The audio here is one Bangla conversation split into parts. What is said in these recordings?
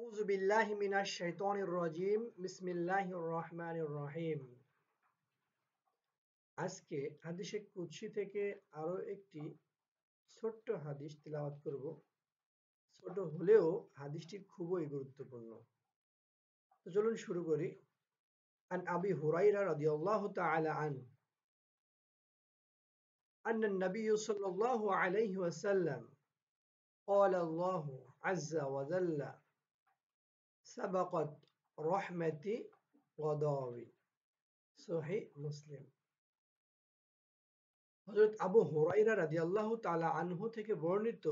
আউযু বিল্লাহি মিনাশ শাইতানির রাজিম বিসমিল্লাহির রহমানির রহিম। আজকে হাদিসে কুদসি থেকে আরো একটি ছোট্ট হাদিস তিলাওয়াত করব। ছোট হলেও হাদিসটি খুবই গুরুত্বপূর্ণ। তো চলুন শুরু করি। আন আবি হুরায়রা রাদিয়াল্লাহু তাআলা আনহু أن النبي صلى الله عليه وسلم قال الله عز وجل سبقت رحمتي غضبي সহিহ মুসলিম। হযরত আবু হুরায়রা রাদিয়াল্লাহু তাআলা আনহু থেকে বর্ণিত,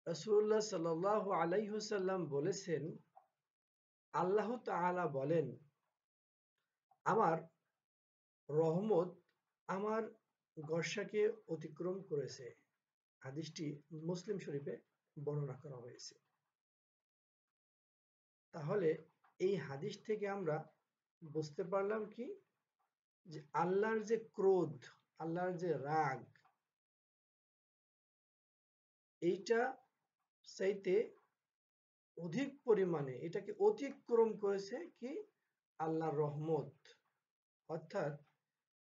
রাসূলুল্লাহ সাল্লাল্লাহু আলাইহি ওয়াসাল্লাম বলেছেন, আল্লাহ তাআলা বলেন, আমার রহমত আমার গর্শাকে অতিক্রম করেছে। হাদিসটি মুসলিম শরীফে বর্ণনা করা হয়েছে। তাহলে এই হাদিস থেকে আমরা বুঝতে পারলাম কি, যে আল্লাহর যে ক্রোধ, আল্লাহর যে রাগ, এইটা চাইতে অধিক পরিমাণে এটাকে অতিক্রম করেছে কি আল্লাহর রহমত। অর্থাৎ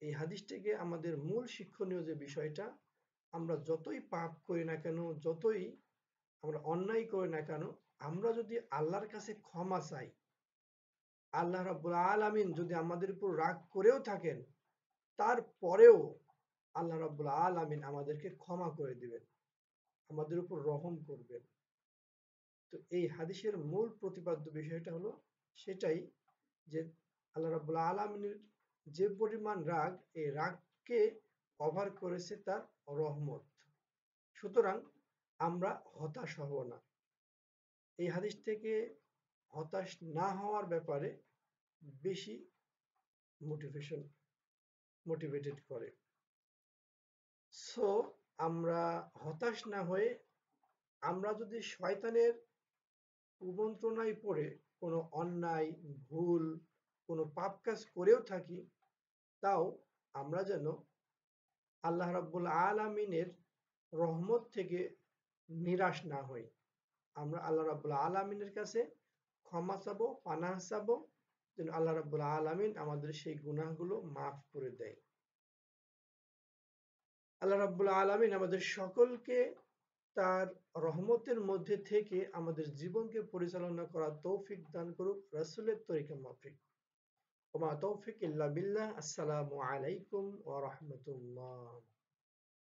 এই হাদিস থেকে আমাদের মূল শিক্ষণীয় যে বিষয়টা, আমরা যতই পাপ করি না কেন, যতই আমরা অন্যায় করি না কেন, আমরা যদি আল্লাহর কাছে ক্ষমা চাই, আল্লাহ রাব্বুল আলামিন যদি আমাদের উপর রাগ করেও থাকেন, তারপরেও আল্লাহ রাব্বুল আলামিন আমাদেরকে ক্ষমা করে দিবেন, আমাদের উপর রহম করবেন। তো এই হাদিসের মূল প্রতিপাদ্য বিষয়টা হলো সেটাই, যে আল্লাহ রাব্বুল আলামিনের যে পরিমাণ রাগ, এই রাগকে কভার করেছে তার রহমত। সুতরাং আমরা হতাশ হব না। এই হাদিস থেকে হতাশ না হওয়ার ব্যাপারে বেশি মোটিভেটেড করে। সো আমরা হতাশ না হয়ে, আমরা যদি শয়তানের কুমন্ত্রণায় পড়ে কোনো অন্যায়, ভুল, কোনো পাপ কাজ করেও থাকি, তাও আমরা যেন আল্লাহ রাব্বুল আলামিনের রহমত থেকে নিরাশ না হই। আমরা আল্লাহ রাব্বুল আলামিনের কাছে ক্ষমা চাবো, পানাহ চাবো, যেন আল্লাহ রাব্বুল আলামিন আমাদের সেই গুনাহগুলো মাফ করে দেয়। আল্লাহ রাব্বুল আলামিন আমাদের সকলকে তার রহমতের মধ্যে থেকে আমাদের জীবনকে পরিচালনা করার তৌফিক দান করুক রাসূলের তরিকা মাফিক। ওয়া মা তৌফিক ইল্লা বিল্লাহ। আসসালামু আলাইকুম ওয়া রাহমাতুল্লাহ।